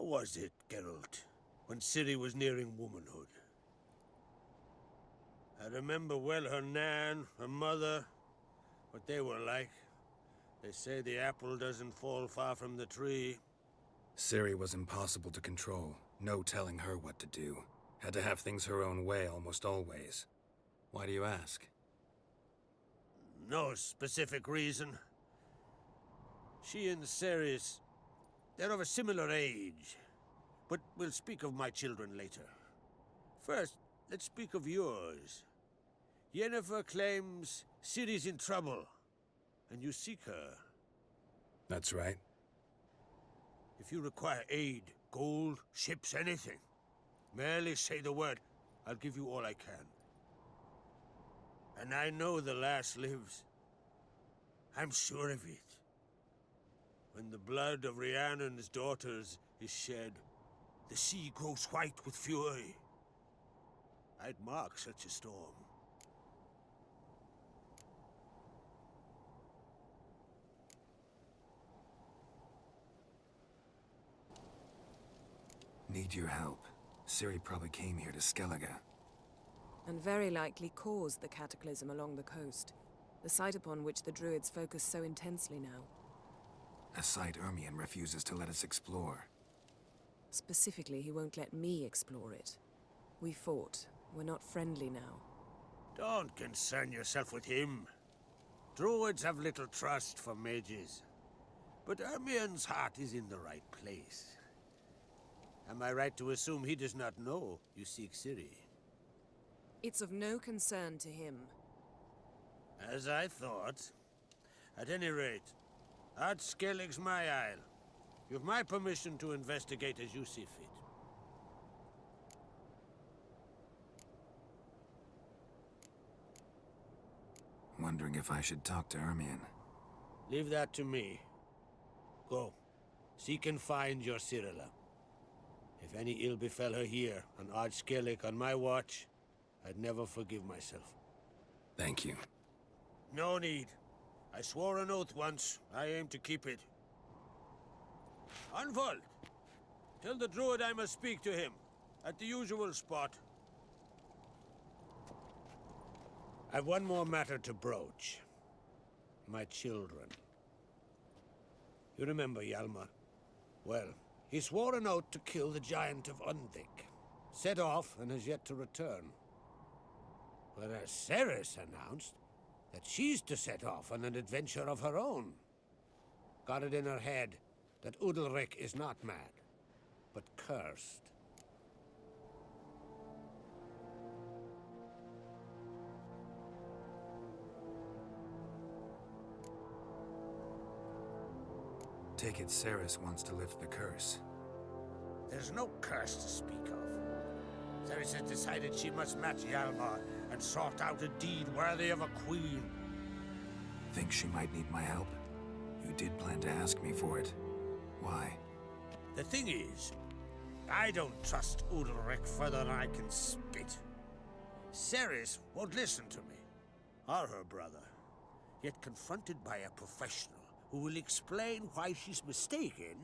was it, Geralt, when Ciri was nearing womanhood? I remember well her nan, her mother, what they were like. They say the apple doesn't fall far from the tree. Ciri was impossible to control. No telling her what to do. Had to have things her own way almost always. Why do you ask? No specific reason. She and Seris, they're of a similar age. But we'll speak of my children later. First, let's speak of yours. Yennefer claims Ciri's in trouble, and you seek her. That's right. If you require aid, gold, ships, anything, merely say the word. I'll give you all I can. And I know the lass lives. I'm sure of it. When the blood of Rhiannon's daughters is shed, the sea grows white with fury. I'd mark such a storm. Need your help. Ciri probably came here to Skellige. And very likely caused the cataclysm along the coast. The site upon which the Druids focus so intensely now. A site Ermion refuses to let us explore. Specifically, he won't let me explore it. We fought. We're not friendly now. Don't concern yourself with him. Druids have little trust for mages. But Ermion's heart is in the right place. Am I right to assume he does not know you seek Ciri? It's of no concern to him. As I thought. At any rate, Ard Skellig's my isle. You've my permission to investigate as you see fit. Wondering if I should talk to Ermion. Leave that to me. Go. Seek and find your Cirilla. If any ill befell her here, on Ard Skellig on my watch, I'd never forgive myself. Thank you. No need. I swore an oath once. I aim to keep it. Unfold! Tell the druid I must speak to him, at the usual spot. I've one more matter to broach. My children. You remember Hjalmar? Well, he swore an oath to kill the giant of Undvik. Set off and has yet to return. Whereas Seris announced that she's to set off on an adventure of her own. Got it in her head that Udalric is not mad, but cursed. Take it Seris wants to lift the curse. There's no curse to speak of. Seris has decided she must match Hjalmar and sort out a deed worthy of a queen. Think she might need my help? You did plan to ask me for it. Why? The thing is, I don't trust Udalric further than I can spit. Seris won't listen to me, or her brother. Yet confronted by a professional who will explain why she's mistaken,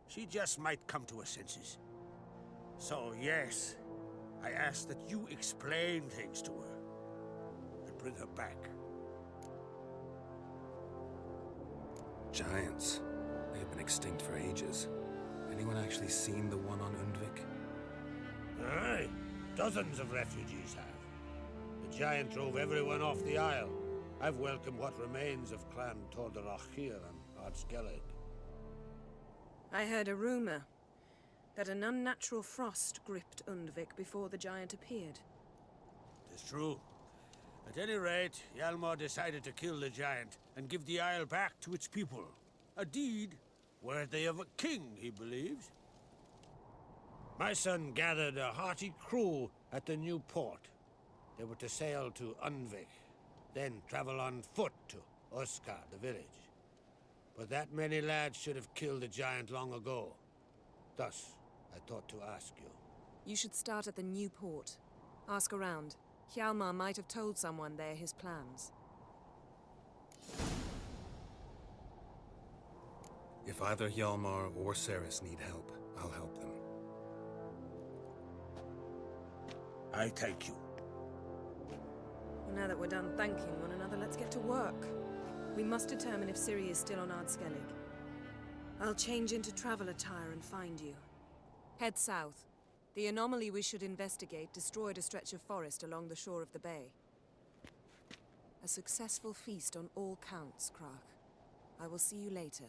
she just might come to her senses. So yes, I ask that you explain things to her and bring her back. Giants. They've been extinct for ages. Anyone actually seen the one on Undvik? Aye, dozens of refugees have. The giant drove everyone off the isle. I've welcomed what remains of Clan Tordarach here and Ard Skellig. I heard a rumor that an unnatural frost gripped Undvik before the giant appeared. It's true. At any rate, Hjalmar decided to kill the giant and give the isle back to its people. A deed worthy of a king, he believes. My son gathered a hearty crew at the new port. They were to sail to Undvik, then travel on foot to Oskar, the village. But that many lads should have killed the giant long ago. Thus, I thought to ask you. You should start at the new port. Ask around. Hjalmar might have told someone there his plans. If either Hjalmar or Seris need help, I'll help them. I thank you. Well, now that we're done thanking one another, let's get to work. We must determine if Ciri is still on Ardskellig. I'll change into travel attire and find you. Head south. The anomaly we should investigate destroyed a stretch of forest along the shore of the bay. A successful feast on all counts, Krach. I will see you later.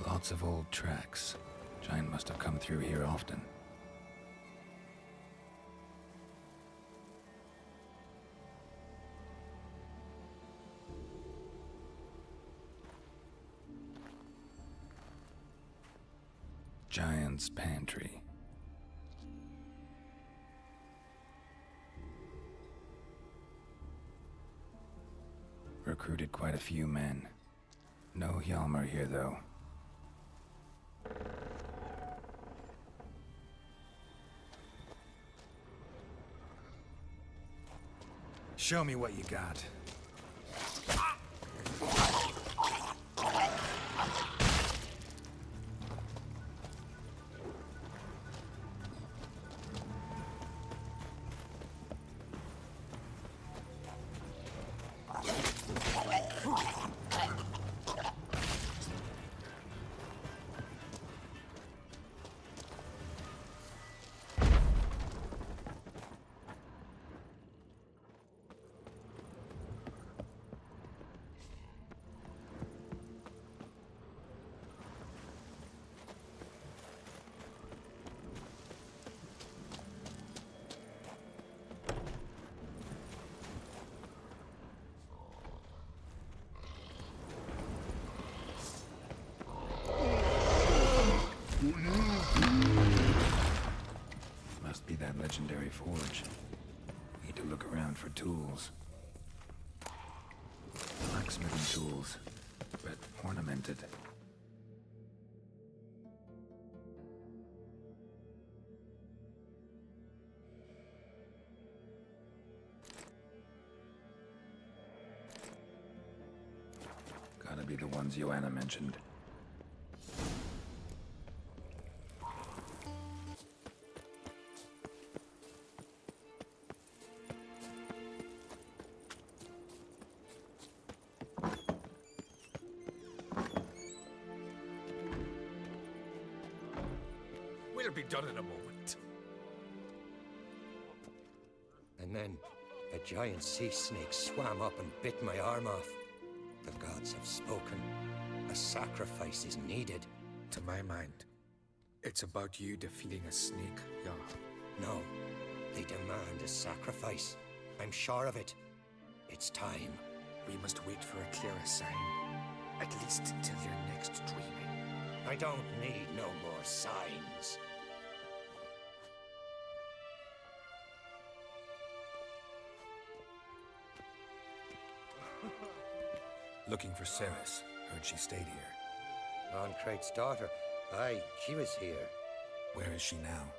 Lots of old tracks. Giant must have come through here often. Giant's pantry. Recruited quite a few men. No Hjalmar here, though. Show me what you got. Must be that legendary forge. Need to look around for tools. Blacksmithing tools, but ornamented. Gotta be the ones Joanna mentioned. We'll be done in a moment. And then a giant sea snake swam up and bit my arm off. The gods have spoken. A sacrifice is needed. To my mind, it's about you defeating a snake, Jarl. No, they demand a sacrifice. I'm sure of it. It's time. We must wait for a clearer sign. At least till your next dreaming. I don't need no more signs. Looking for Seris. Heard she stayed here. Oncrate's daughter. Aye, she was here. Where is she now?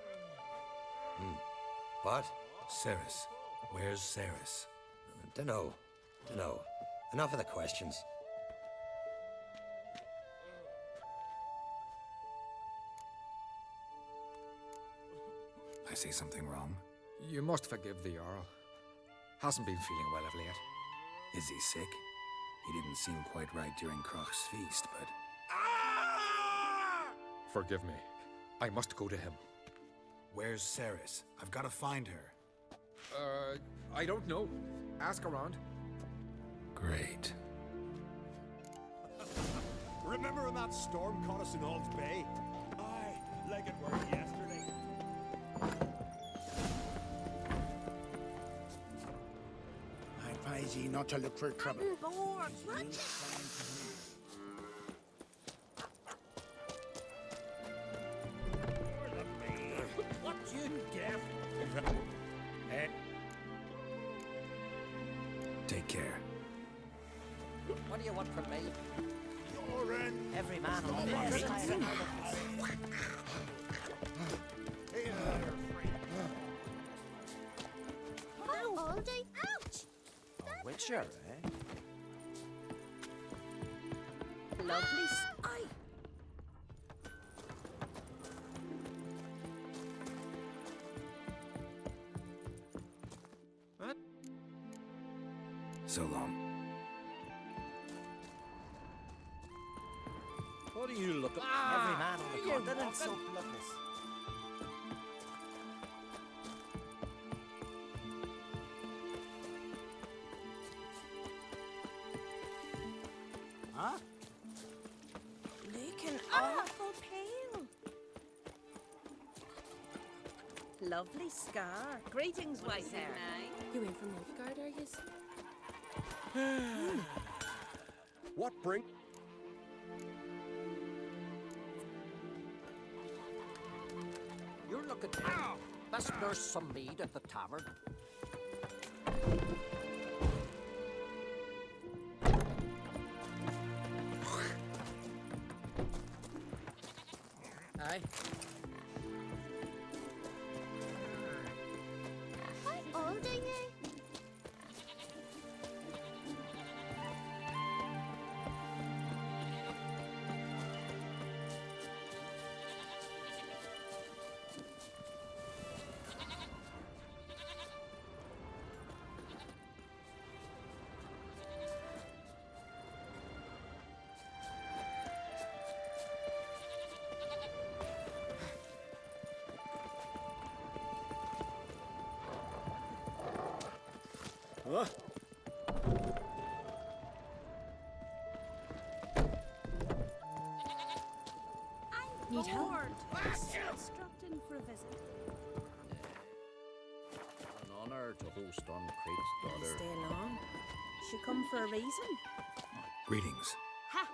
What? Seris. Where's Seris? Dunno. Enough of the questions. I say something wrong? You must forgive the Jarl. Hasn't been feeling well of late. Is he sick? He didn't seem quite right during Krach's feast, but... Forgive me. I must go to him. Where's Seris? I've got to find her. I don't know. Ask around. Great. Remember when that storm caught us in Ald's Bay? Aye, like it were yesterday. I advise ye not to look for trouble. What you deaf? Take care. What do you want from me? Doran! Every man on the best. adventure, eh? Lovely. Aye. So long. What are you looking Every man on the continent so bloodless. Huh? Looking awful pale. Lovely scar. Greetings, white hair. You in from Nilfgaard, are you? What bring? You're looking pale. Best nurse some mead at the tavern. Aye. How old are you? Huh? Need help? Dropped in for a visit. An honor to host on Crate's daughter. Stay long. She come for a reason. Greetings. Ha!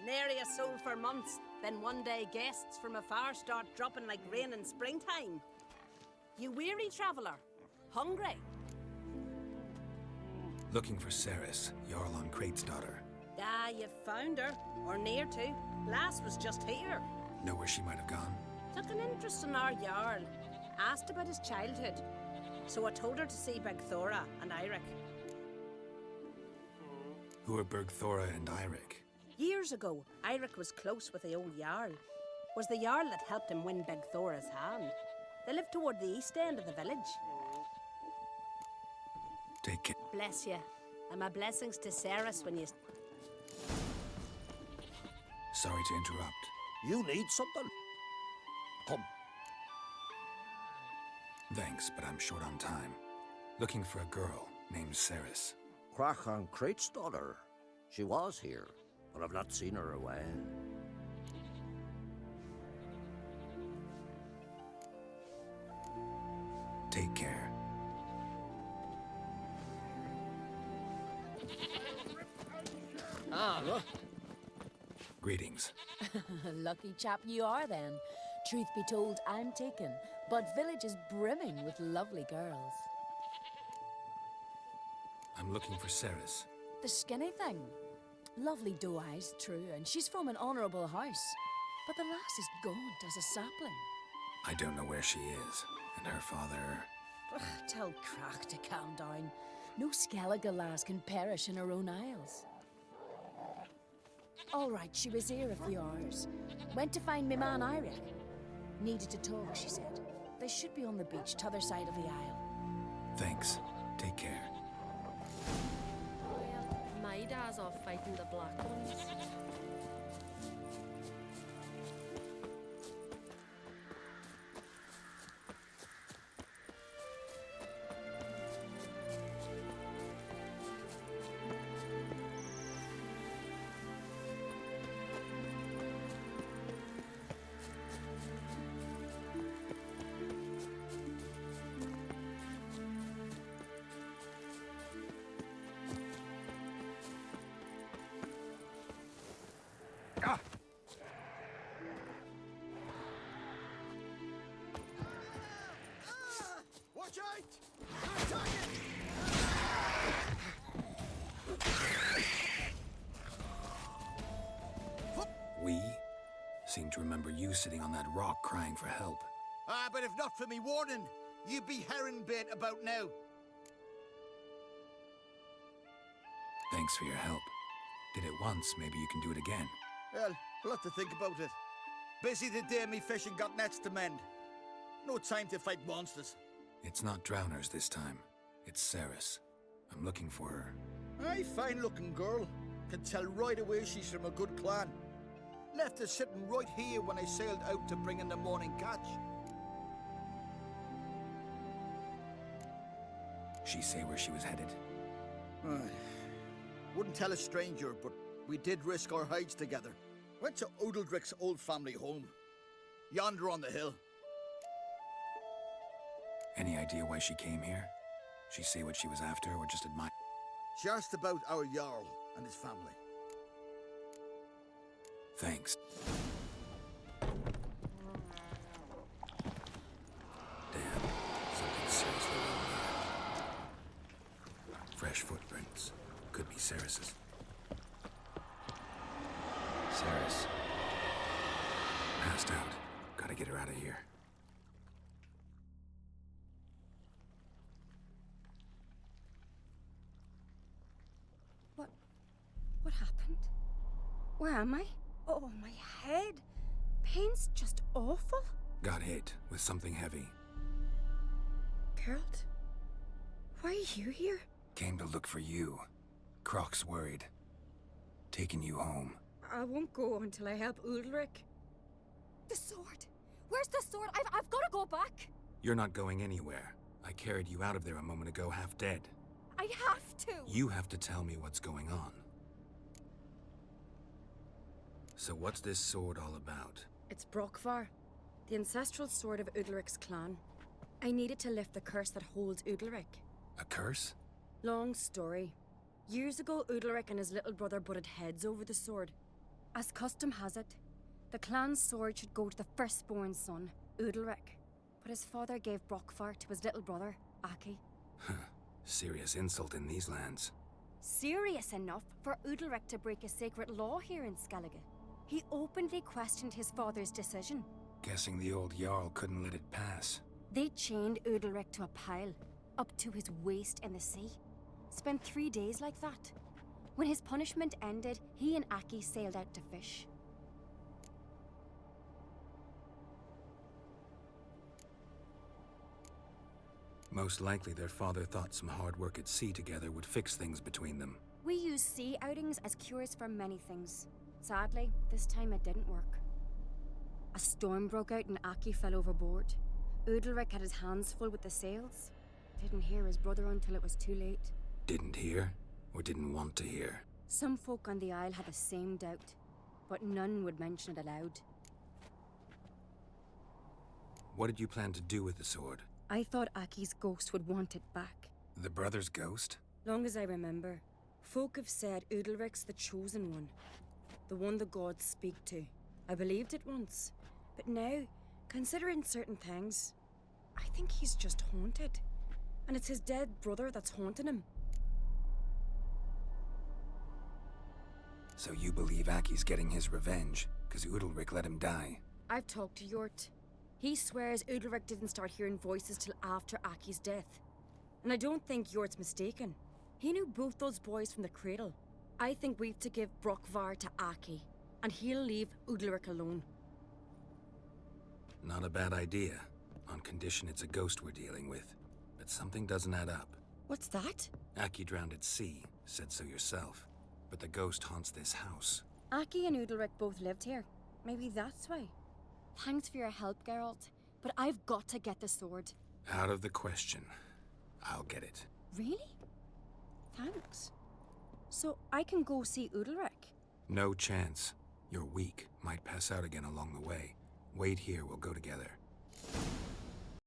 Nary a soul for months. Then one day guests from afar start dropping like rain in springtime. You weary traveller? Hungry? Looking for Seris, Jarl on Crate's daughter. Ah, you found her. Or near to. Lass was just here. Know where she might have gone? Took an interest in our Jarl. Asked about his childhood. So I told her to see Begthora and Eirik. Who are Bergthora and Eirik? Years ago, Eirik was close with the old Jarl. Was the Jarl that helped him win Begthora's hand. They lived toward the east end of the village. Take care. Bless you. And my blessings to Seris when you... Sorry to interrupt. You need something? Come. Thanks, but I'm short on time. Looking for a girl named Seris. Crach on Crate's daughter. She was here, but I've not seen her away. Take care. Greetings. Lucky chap you are then. Truth be told, I'm taken, but village is brimming with lovely girls. I'm looking for Seris. The skinny thing. Lovely doe eyes, true, and she's from an honourable house. But the lass is gaunt as a sapling. I don't know where she is, and her father... Tell Crach to calm down. No Skellige lass can perish in her own isles. All right, she was here a few hours. Went to find me man Eirik. Needed to talk, she said. They should be on the beach, t'other side of the aisle. Thanks. Take care. Well, my dad's off fighting the black ones. Watch out! They're attacking! We seem to remember you sitting on that rock crying for help. Ah, but if not for me warning, you'd be herring bait about now. Thanks for your help. Did it once, maybe you can do it again. Well, we'll have to think about it. Busy the day me fishing got nets to mend. No time to fight monsters. It's not drowners this time. It's Seris. I'm looking for her. Aye, fine-looking girl. Can tell right away she's from a good clan. Left her sitting right here when I sailed out to bring in the morning catch. She say where she was headed? Aye. Wouldn't tell a stranger, but we did risk our hides together. Went to Udaldric's old family home. Yonder on the hill. Any idea why she came here? She say what she was after, or just admire? She asked about our Jarl and his family. Thanks. Damn, something seriously wrong here. Fresh footprints. Could be Seris's. Seris. Passed out. Gotta get her out of here. What happened? Where am I? Oh, my head. Pain's just awful. Got hit with something heavy. Geralt? Why are you here? Came to look for you. Croc's worried. Taking you home. I won't go until I help Udalric. The sword! Where's the sword? I've got to go back! You're not going anywhere. I carried you out of there a moment ago half dead. I have to! You have to tell me what's going on. So what's this sword all about? It's Brokvar, the ancestral sword of Udalric's clan. I needed to lift the curse that holds Udalric. A curse? Long story. Years ago, Udalric and his little brother butted heads over the sword. As custom has it, the clan's sword should go to the firstborn son, Udalric. But his father gave Brokvar to his little brother, Aki. Serious insult in these lands. Serious enough for Udalric to break a sacred law here in Skellige. He openly questioned his father's decision. Guessing the old Jarl couldn't let it pass. They chained Udalric to a pile, up to his waist in the sea. Spent 3 days like that. When his punishment ended, he and Aki sailed out to fish. Most likely their father thought some hard work at sea together would fix things between them. We use sea outings as cures for many things. Sadly, this time it didn't work. A storm broke out and Aki fell overboard. Udalric had his hands full with the sails. Didn't hear his brother until it was too late. Didn't hear, or didn't want to hear? Some folk on the Isle had the same doubt, but none would mention it aloud. What did you plan to do with the sword? I thought Aki's ghost would want it back. The brother's ghost? Long as I remember, folk have said Udalric's the chosen one. The one the gods speak to. I believed it once. But now, considering certain things, I think he's just haunted. And it's his dead brother that's haunting him. So you believe Aki's getting his revenge, because Udalric let him die? I've talked to Yort. He swears Udalric didn't start hearing voices till after Aki's death. And I don't think Yort's mistaken. He knew both those boys from the cradle. I think we've to give Brokvar to Aki, and he'll leave Udalric alone. Not a bad idea, on condition it's a ghost we're dealing with. But something doesn't add up. What's that? Aki drowned at sea, said so yourself. But the ghost haunts this house. Aki and Udalric both lived here. Maybe that's why. Thanks for your help, Geralt. But I've got to get the sword. Out of the question. I'll get it. Really? Thanks. So I can go see Udalric? No chance. You're weak. Might pass out again along the way. Wait here, we'll go together.